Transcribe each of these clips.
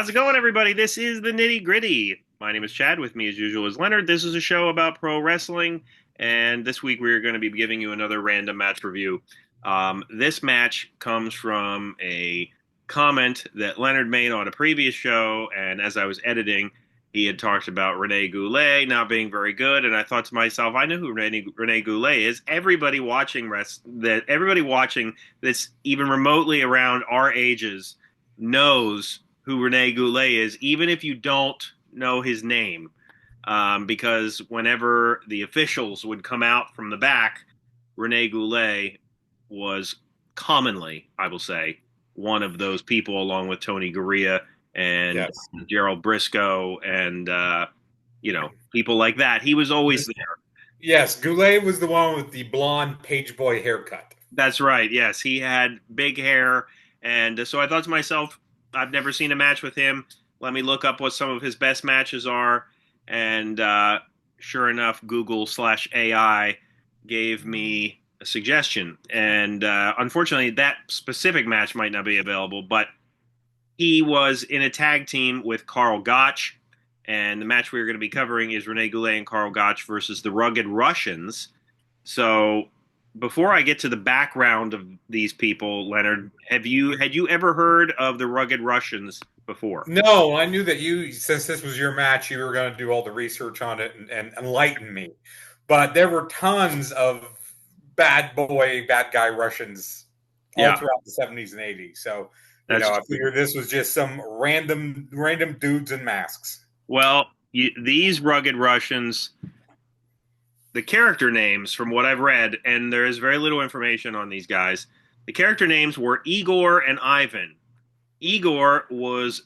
How's it going, everybody? This is the Nitty Gritty. My name is Chad. With me, as usual, is Leonard. This is a show about pro wrestling, and this week we're going to be giving you another random match review. This match comes from a comment that Leonard made on a previous show, and as I was editing, he had talked about Rene Goulet not being very good, and I thought to myself, I know who Rene Goulet is. Everybody watching that's even remotely around our ages knows who Rene Goulet is, even if you don't know his name, because whenever the officials would come out from the back, Rene Goulet was commonly, I will say, one of those people, along with Tony Garea and Yes. Gerald Briscoe and people like that. He was always there. Yes, Goulet was the one with the blonde page boy haircut. That's right. Yes, he had big hair, and so I thought to myself, I've never seen a match with him. Let me look up what some of his best matches are, and sure enough, Google/AI gave me a suggestion, and unfortunately, that specific match might not be available, but he was in a tag team with Karl Gotch, and the match we are going to be covering is Rene Goulet and Karl Gotch versus the Rugged Russians. So before I get to the background of these people, Leonard, had you ever heard of the Rugged Russians before? No, I knew that since this was your match, you were going to do all the research on it and enlighten me. But there were tons of bad guy Russians all throughout the 70s and 80s. So, I figured this was just some random dudes in masks. Well, these Rugged Russians, the character names, from what I've read, and there is very little information on these guys, the character names were Igor and Ivan. Igor was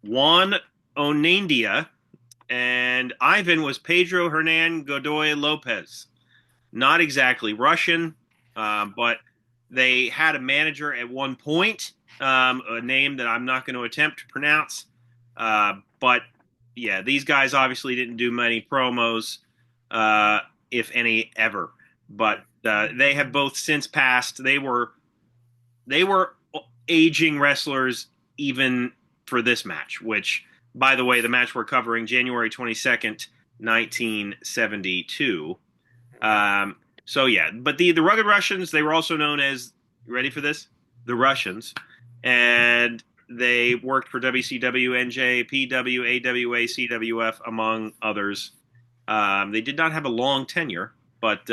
Juan Onandia, and Ivan was Pedro Hernan Godoy Lopez. Not exactly Russian, but they had a manager at one point, a name that I'm not going to attempt to pronounce. But yeah, these guys obviously didn't do many promos, if any ever. But they have both since passed. They were aging wrestlers even for this match, which, by the way, the match we're covering, January 22nd, 1972. So yeah, but the Rugged Russians, they were also known as, you ready for this? The Russians. And they worked for WCW, NJ, PW, AWA, CWF, among others. They did not have a long tenure, but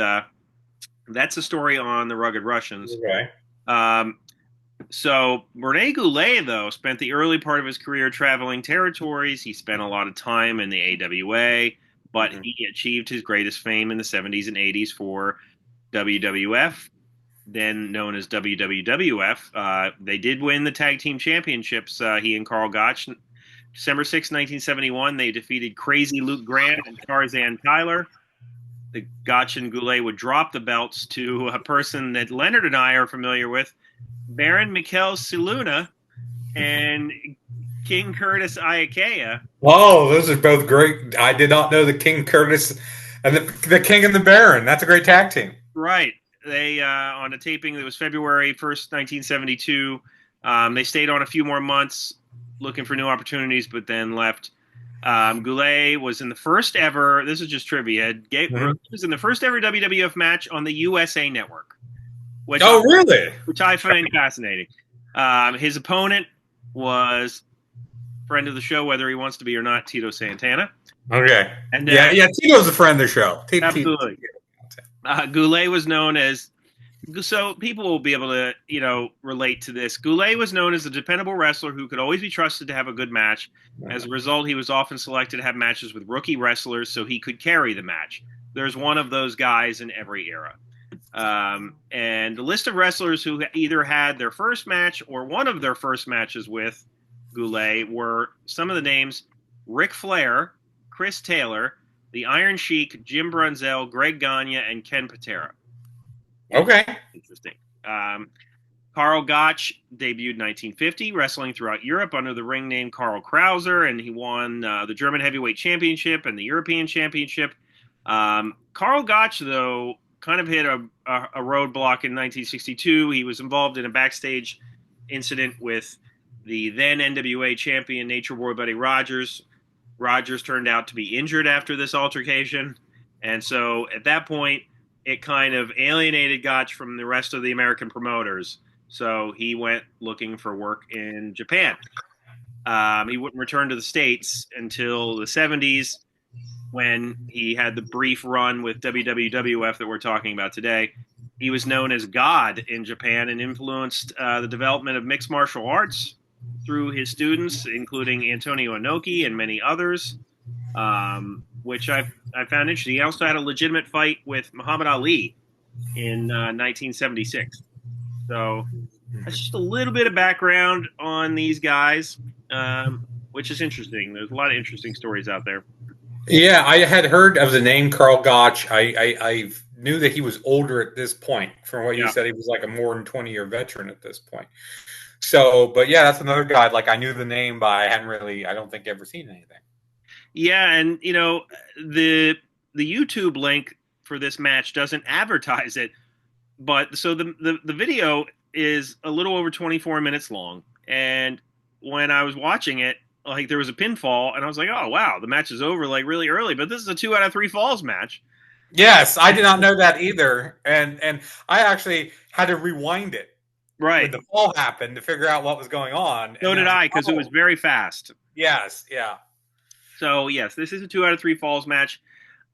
that's a story on the Rugged Russians. Okay. So Rene Goulet, though, spent the early part of his career traveling territories. He spent a lot of time in the AWA, but he achieved his greatest fame in the 70s and 80s for WWF, then known as WWWF. They did win the tag team championships, he and Karl Gotch. December 6, 1971, they defeated Crazy Luke Graham and Tarzan Tyler. The Gotch and Goulet would drop the belts to a person that Leonard and I are familiar with, Baron Mikhail Siluna and King Curtis Iakea. Oh, those are both great. I did not know the King Curtis and the King and the Baron. That's a great tag team. Right. They, on a taping that was February 1st, 1972, they stayed on a few more months looking for new opportunities, but then left. Goulet was in the first ever, this is just trivia, he was in the first ever WWF match on the USA Network. Really? Which I find fascinating. His opponent was friend of the show, whether he wants to be or not, Tito Santana. Okay. And Tito's a friend of the show. Absolutely. Goulet was known as, so people will be able to, relate to this. Goulet was known as a dependable wrestler who could always be trusted to have a good match. As a result, he was often selected to have matches with rookie wrestlers so he could carry the match. There's one of those guys in every era. And the list of wrestlers who either had their first match or one of their first matches with Goulet were some of the names: Ric Flair, Chris Taylor, the Iron Sheik, Jim Brunzell, Greg Gagne, and Ken Patera. Okay. Interesting. Karl Gotch debuted in 1950, wrestling throughout Europe under the ring name Karl Krauser, and he won the German Heavyweight Championship and the European Championship. Karl Gotch, though, kind of hit a roadblock in 1962. He was involved in a backstage incident with the then NWA champion Nature Boy Buddy Rogers. Rogers turned out to be injured after this altercation. And so at that point, it kind of alienated Gotch from the rest of the American promoters. So he went looking for work in Japan. He wouldn't return to the States until the 70s when he had the brief run with WWF that we're talking about today. He was known as God in Japan and influenced the development of mixed martial arts through his students, including Antonio Inoki and many others, which I found interesting. He also had a legitimate fight with Muhammad Ali in 1976. So that's just a little bit of background on these guys, which is interesting. There's a lot of interesting stories out there. Yeah, I had heard of the name Karl Gotch. I knew that he was older at this point. From what you said, he was like a more than 20-year veteran at this point. So, but yeah, that's another guy. Like I knew the name, but I hadn't really, I don't think, ever seen anything. Yeah, and you know, the YouTube link for this match doesn't advertise it, but so the video is a little over 24 minutes long, and when I was watching it, like there was a pinfall, and I was like, oh wow, the match is over like really early, but this is a 2 out of 3 falls match. Yes, I did not know that either, and I actually had to rewind it. Right. When the fall happened to figure out what was going on. So did I, because it was very fast. Yes, yeah. So, yes, this is a 2 out of 3 falls match.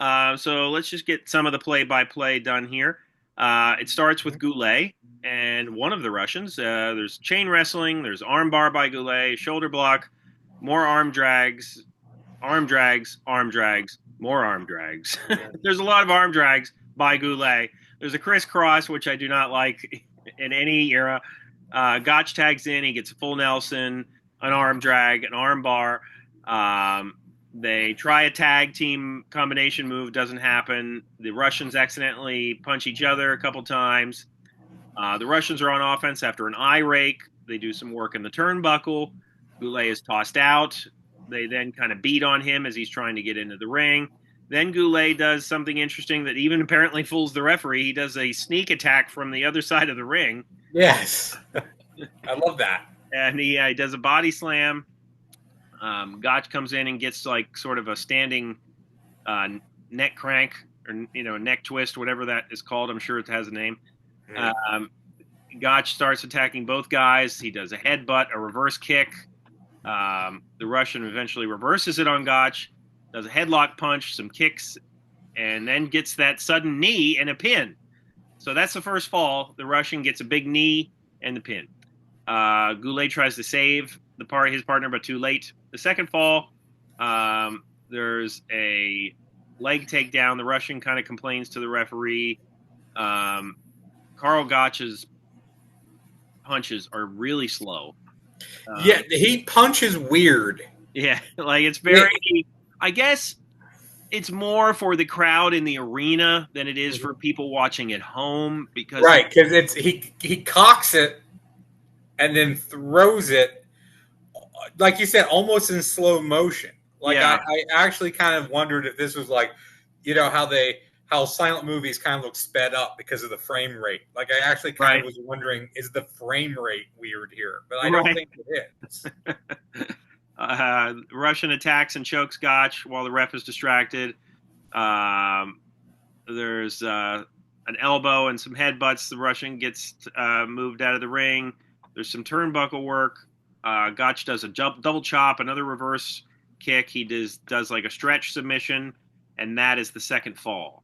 So let's just get some of the play-by-play done here. It starts with Goulet and one of the Russians. There's chain wrestling. There's arm bar by Goulet, shoulder block, more arm drags, more arm drags. There's a lot of arm drags by Goulet. There's a crisscross, which I do not like in any era. Gotch tags in. He gets a full Nelson, an arm drag, an arm bar. They try a tag team combination move. Doesn't happen. The Russians accidentally punch each other a couple times. The Russians are on offense after an eye rake. They do some work in the turnbuckle. Goulet is tossed out. They then kind of beat on him as he's trying to get into the ring. Then Goulet does something interesting that even apparently fools the referee. He does a sneak attack from the other side of the ring. Yes. I love that. And he does a body slam. Gotch comes in and gets like sort of a standing neck crank or neck twist, whatever that is called. I'm sure it has a name. Gotch starts attacking both guys. He does a headbutt, a reverse kick. The Russian eventually reverses it on Gotch, does a headlock punch, some kicks, and then gets that sudden knee and a pin. So that's the first fall. The Russian gets a big knee and the pin. Goulet tries to save his partner, but too late. The second fall, there's a leg takedown. The Russian kind of complains to the referee. Karl Gotch's punches are really slow. Yeah, he punches weird. Yeah, like it's very. I guess it's more for the crowd in the arena than it is for people watching at home because it's he cocks it and then throws it, like you said, almost in slow motion. Like I actually kind of wondered if this was like, how silent movies kind of look sped up because of the frame rate. Like I actually kind of was wondering, is the frame rate weird here? But I don't think it is. Russian attacks and chokes Gotch while the ref is distracted. There's an elbow and some headbutts. The Russian gets moved out of the ring. There's some turnbuckle work. Gotch does a double chop, another reverse kick. He does like a stretch submission, and that is the second fall.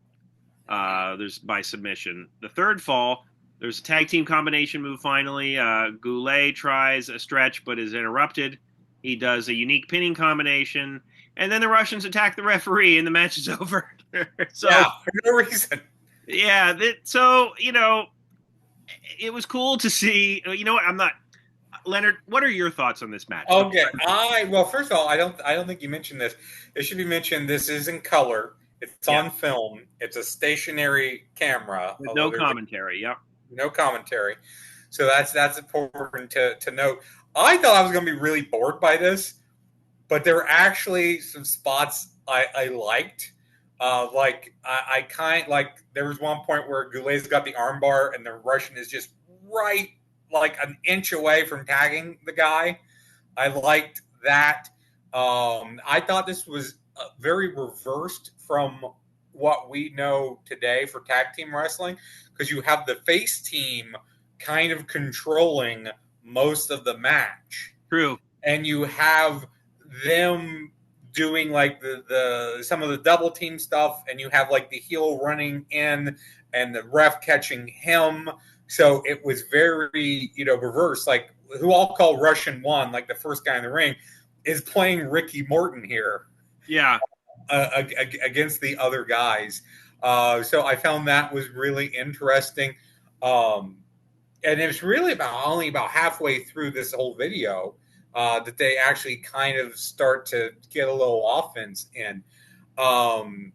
There's by submission. The third fall, there's a tag team combination move finally. Goulet tries a stretch but is interrupted. He does a unique pinning combination, and then the Russians attack the referee, and the match is over. So, for no reason. Yeah, it was cool to see. You know what? Leonard, what are your thoughts on this match? Okay, well, first of all, I don't think you mentioned this. It should be mentioned. This is in color. It's on film. It's a stationary camera. With no commentary. Yep. No commentary. So that's important to note. I thought I was going to be really bored by this, but there were actually some spots I liked. I kind like there was one point where Goulet's got the armbar and the Russian is just right like an inch away from tagging the guy. I liked that. I thought this was very reversed from what we know today for tag team wrestling, because you have the face team kind of controlling most of the match. True. And you have them doing like the some of the double team stuff, and you have like the heel running in and the ref catching him. So it was very, reverse. Like, who I'll call Russian One, like the first guy in the ring, is playing Ricky Morton here. Yeah. Against the other guys. So I found that was really interesting. And it's really only about halfway through this whole video that they actually kind of start to get a little offense in. And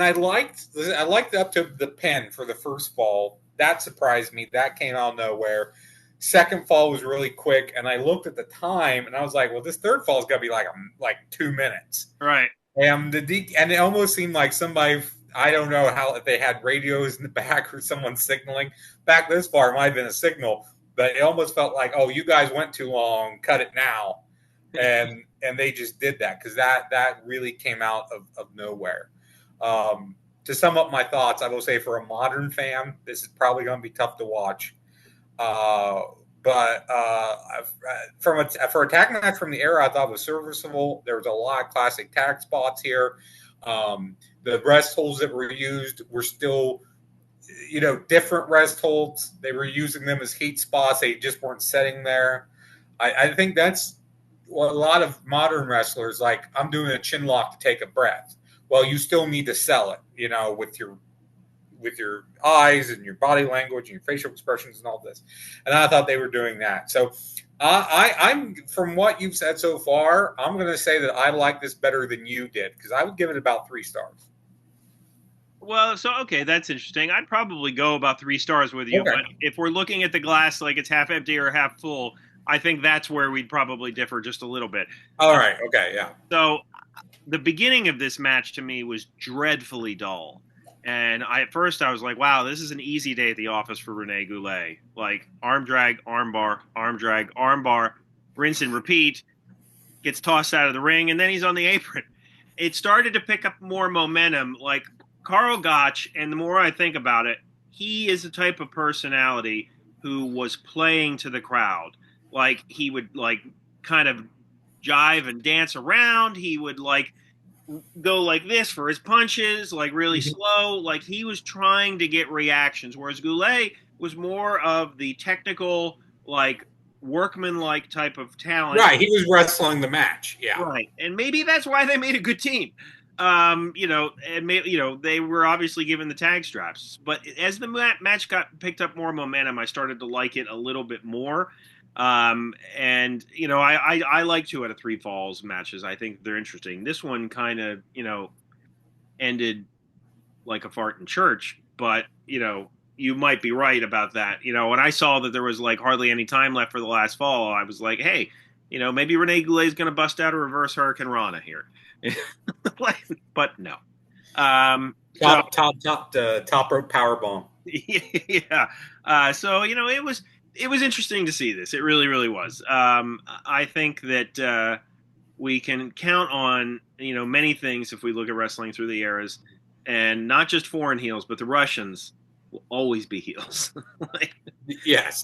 I liked up to the pin for the first fall. That surprised me. That came out of nowhere. Second fall was really quick, and I looked at the time, and I was like, "Well, this third fall is gonna be like 2 minutes." Right. And and it almost seemed like somebody, I don't know if they had radios in the back or someone signaling. Back this far, it might have been a signal, but it almost felt like, "Oh, you guys went too long, cut it now," and they just did that, because that really came out of nowhere. To sum up my thoughts, I will say, for a modern fan, this is probably going to be tough to watch. But for a tag match from the era, I thought it was serviceable. There was a lot of classic tag spots here. The rest holds that were used were still, different rest holds. They were using them as heat spots. They just weren't setting there. I think that's what a lot of modern wrestlers, like, I'm doing a chin lock to take a breath. Well, you still need to sell it, with your eyes and your body language and your facial expressions and all this. And I thought they were doing that. So I'm from what you've said so far, I'm going to say that I like this better than you did, because I would give it about 3 stars. Well, so, okay, that's interesting. I'd probably go about 3 stars with you. Okay. But if we're looking at the glass like it's half empty or half full, I think that's where we'd probably differ just a little bit. All right. Okay. Yeah. So the beginning of this match to me was dreadfully dull. And at first I was like, wow, this is an easy day at the office for Rene Goulet. Like, arm drag, arm bar, arm drag, arm bar, rinse and repeat, gets tossed out of the ring, and then he's on the apron. It started to pick up more momentum. Like, Karl Gotch, and the more I think about it, he is the type of personality who was playing to the crowd. Like, he would, like, kind of jive and dance around. He would, like, go like this for his punches, like really slow. Like, he was trying to get reactions, whereas Goulet was more of the technical, like, workman-like type of talent. Right, he was wrestling the match. Yeah, right, and maybe that's why they made a good team. They were obviously given the tag straps, but as the match picked up more momentum, I started to like it a little bit more. I like 2 out of 3 falls matches. I think they're interesting. This one kind of, ended like a fart in church, but, you might be right about that. When I saw that there was like hardly any time left for the last fall, I was like, hey, maybe Rene Goulet is going to bust out a reverse Hurricane Rana here. But no. Top rope powerbomb. Yeah. It was interesting to see this. It really, really was. I think that we can count on, many things if we look at wrestling through the eras, and not just foreign heels, but the Russians will always be heels. Yes.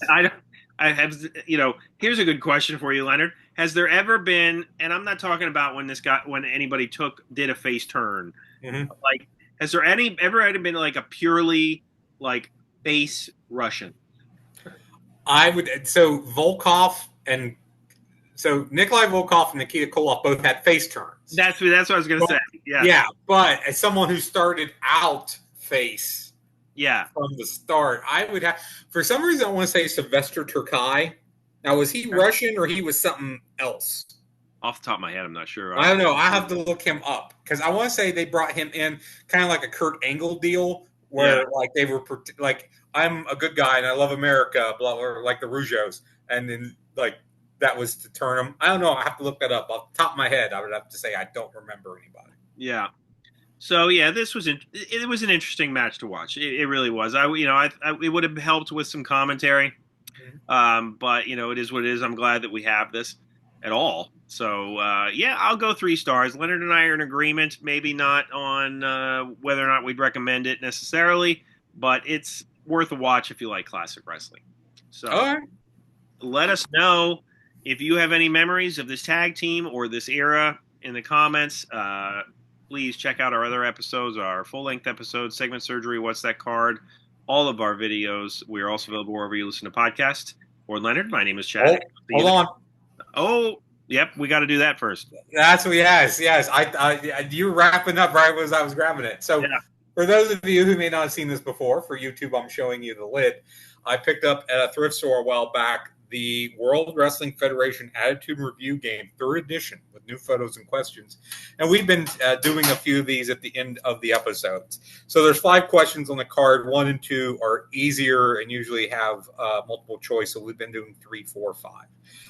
Here's a good question for you, Leonard. Has there ever been, and I'm not talking about when anybody did a face turn, like, has there ever been like a purely like face Russian? Nikolai Volkov and Nikita Koloff both had face turns. That's what I was going to say. Yeah. Yeah, but as someone who started out face, from the start, I would have, for some reason, I want to say Sylvester Turkai. Now, was he Russian or he was something else? Off the top of my head, I'm not sure. I don't know. I have to look him up, because I want to say they brought him in kind of like a Kurt Angle deal, where like they were like, I'm a good guy and I love America, blah, blah, like the Rougeaus, and then like that was to turn them. I don't know. I have to look that up. Off the top of my head, I would have to say I don't remember anybody. Yeah. So this was it was an interesting match to watch. It really was. It would have helped with some commentary, but it is what it is. I'm glad that we have this. at all. So yeah, I'll go 3 stars. Leonard and I are in agreement. Maybe not on whether or not we'd recommend it necessarily, but it's worth a watch if you like classic wrestling. So All right. let us know if you have any memories of this tag team or this era in the comments. Please check out our other episodes, our full-length episodes, Segment Surgery, What's That Card, all of our videos. We are also available wherever you listen to podcasts. Or Leonard, my name is Chad. Hold on. Oh, yep, we got to do that first. That's what. Yes. You were wrapping up right as I was grabbing it. So, For those of you who may not have seen this before, for YouTube, I'm showing you the lid. I picked up at a thrift store a while back the World Wrestling Federation Attitude Review Game, 3rd edition, with new photos and questions. And we've been doing a few of these at the end of the episodes. So there's 5 questions on the card. 1 and 2 are easier and usually have multiple choice. So we've been doing 3, 4, 5.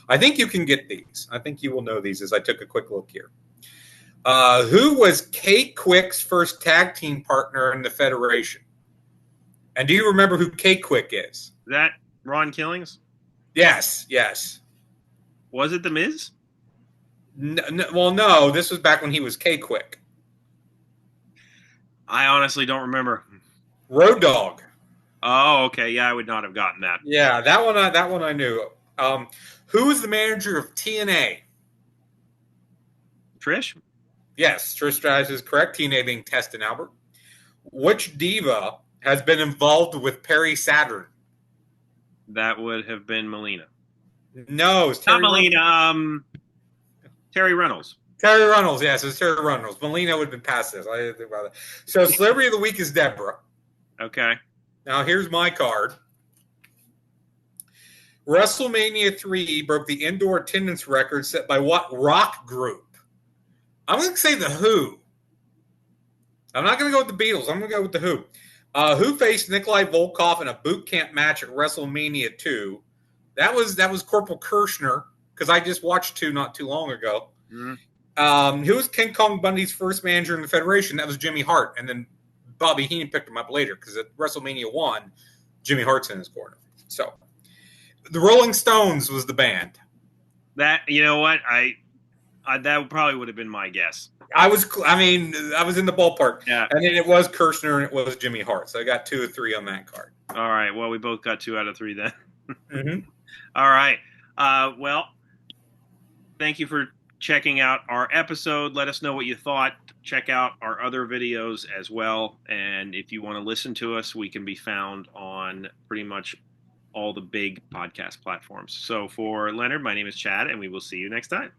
I think you can get these. I think you will know these as I took a quick look here. Who was Kate Quick's first tag team partner in the Federation? And do you remember who Kate Quick is? Is that Ron Killings? Yes. Was it The Miz? No. This was back when he was Kate Quick. I honestly don't remember. Road Dogg. Oh, okay. Yeah, I would not have gotten that. Yeah, that one I knew. Who is the manager of TNA? Trish? Yes, Trish Stratus is correct. TNA being Test and Albert. Which diva has been involved with Perry Saturn? That would have been Melina. No, it's Terry not Melina. Terry Reynolds. Terry Reynolds, yes, it's Terry Reynolds. Melina would have been past this. I didn't think about that. So, Celebrity of the Week is Deborah. Okay. Now, here's my card. WrestleMania 3 broke the indoor attendance record set by what rock group? I'm going to say The Who. I'm not going to go with the Beatles. I'm going to go with The Who. Who faced Nikolai Volkov in a boot camp match at WrestleMania 2? That was Corporal Kirshner, because I just watched 2 not too long ago. Mm-hmm. Who was King Kong Bundy's first manager in the Federation? That was Jimmy Hart. And then Bobby Heenan picked him up later, because at WrestleMania 1, Jimmy Hart's in his corner. So, the Rolling Stones was the band. That, you know what? I that probably would have been my guess. I was in the ballpark. Yeah. And then it was Kirshner and it was Jimmy Hart. So I got 2 or 3 on that card. All right. Well, we both got 2 out of 3 then. Mm-hmm. All right. Well, thank you for checking out our episode. Let us know what you thought. Check out our other videos as well. And if you want to listen to us, we can be found on pretty much all the big podcast platforms. So for Leonard, my name is Chad, and we will see you next time.